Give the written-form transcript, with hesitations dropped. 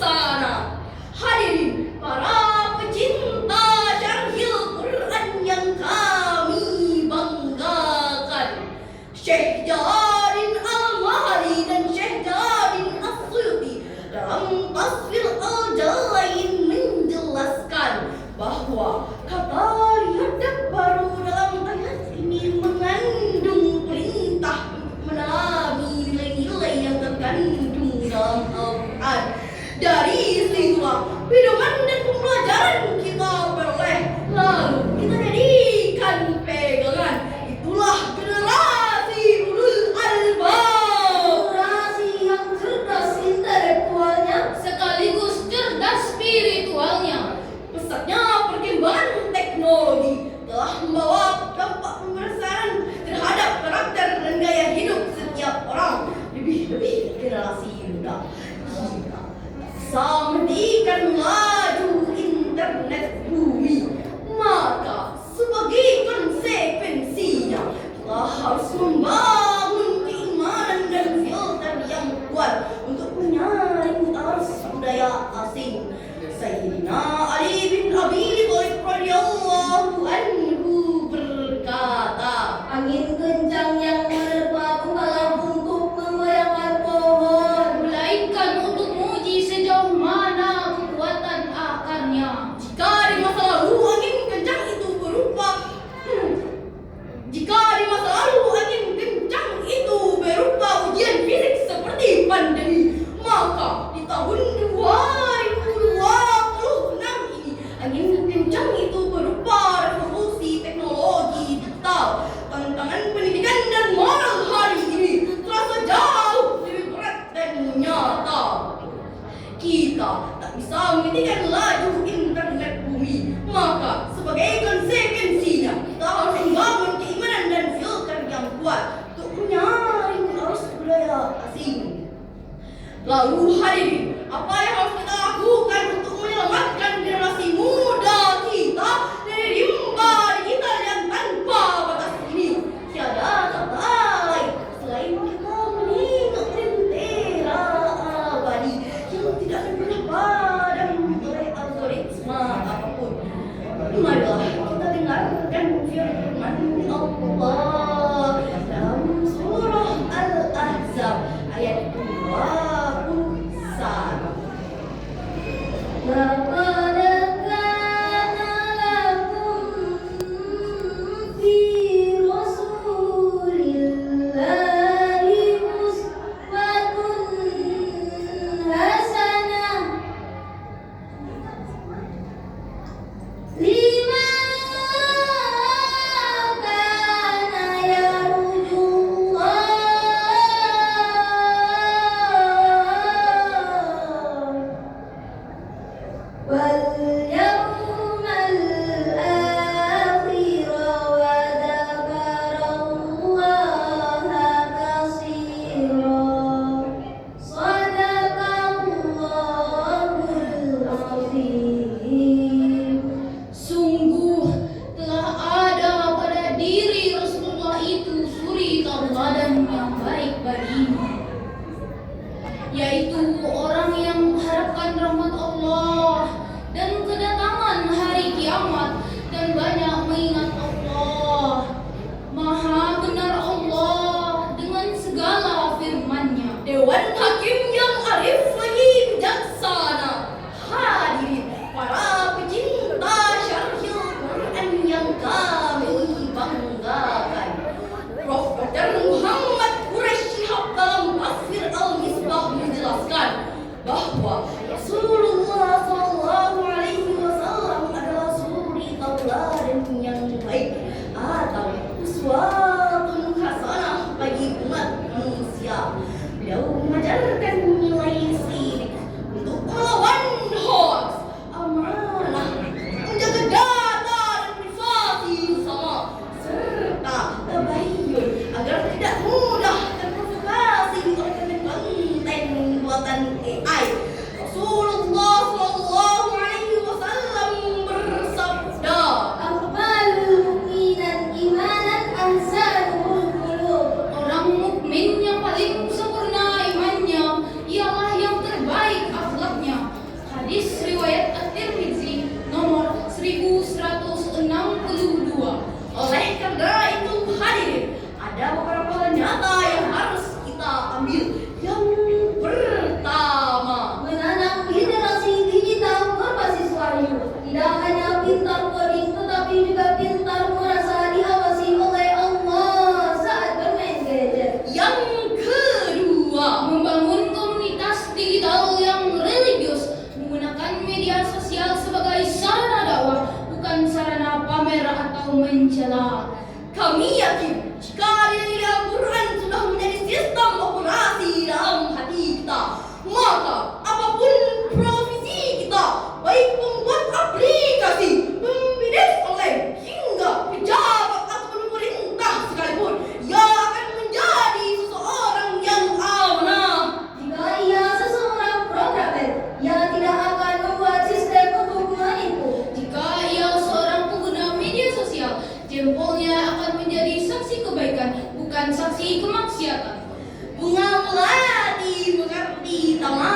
bijaksana. Hadirin para pecinta syarhil Quran yang kami banggakan, Syekh Jalaladdin Al-Mahali dan Syekh Jalaladdin As-Suyuti dalam Tasfir Al-Jalalain menjelaskan bahwa kata hadap baru dalam ayat ini mengandung perintah menalami nilai-nilai yang terkandung dalam Al-Quran. Dari situlah pedoman dan pembelajaran kita beroleh, lalu kita jadikan pegangan. Itulah generasi ulul albab, Generasi yang cerdas intelektualnya sekaligus cerdas spiritualnya. Pesatnya perkembangan teknologi telah membawa dampak pembesaran terhadap karakter dan gaya hidup setiap orang, lebih-lebih generasi muda. Jika bisa menghentikan laju internet bumi, maka sebagai konsekuensinya kita harus membangun keimanan dan filter yang kuat untuk menyaring arus budaya asing. Sayyidina Ali bin Abi Thalib radhiyallahu anhu berkata, angin kencang yang menerpa bukanlah untuk membayangkan pohon, melainkan untuk menguji sejauh mana kekuatan akarnya. Jika di masa lalu angin kencang itu berupa ujian fisik seperti pandemi, maka di tahun 2026 ini angin kencang itu berupa revolusi teknologi digital. Tantangan pendidikan dan moral hari ini terasa jauh lebih berat dan nyata. Kita tak bisa menghentikan laju internet bumi, maka sebagai konsekuensinya kita harus membangun keimanan dan filter yang kuat untuk menyaring arus budaya asing. Lalu hadirin, apa yang harus kita lakukan untuk menyelamatkan generasi muda kita dari rimba digital yang tanpa batas ini? Tiada kata lain selain kita meninggalkan lentera abadi yang tidak pernah padam oleh algoritma apapun. Marilah kita dengarkan firman Allah dalam surah Al-Ahzab ayat 21. laqad kana lakum fi rasulillahi uswatun hasanah liman kana yarjullah wal yawmal akhir wa dzakarallaha katsira. Shadaqallahul azim. Sungguh telah ada pada diri Rasulullah itu suri tauladan yang baik bagimu, yaitu orang yang mengharapkan rahmat Allah dan kedatangan hari kiamat dan banyak mengingat Allah. Maha benar Allah dengan segala firman-Nya. Dewan Hakim yang arif lagi bijaksana. Hadirin para pecinta syarhil Quran yang kami banggakan, Prof. Dr. Muhammad Quraisy Shihab dalam Tasfir Al-Misbah menjelaskan bahwa Rasulullah SAW adalah suri tauladan yang baik. tapi juga pintar merasa diawasi oleh Allah saat bermain gadget. Yang kedua, Membangun komunitas digital yang religius, menggunakan media sosial sebagai sarana dakwah, bukan sarana pamer atau mencela. kami yakin jika nilai Al-Quran sudah menjadi sistem operasi dalam hati kita, maka apapun profesi kita, baik pembuat aplikasi, pembisnis online, hingga pejabat ataupun pemerintah sekalipun, ia akan menjadi seseorang yang amanah. Jika ia seseorang programmer, ia tidak akan membuat sistem untuk menipu. Jika ia seorang pengguna media sosial, jempolnya akan menjadi saksi kebaikan, bukan saksi kemaksiatan. Mengalati mengerti tamat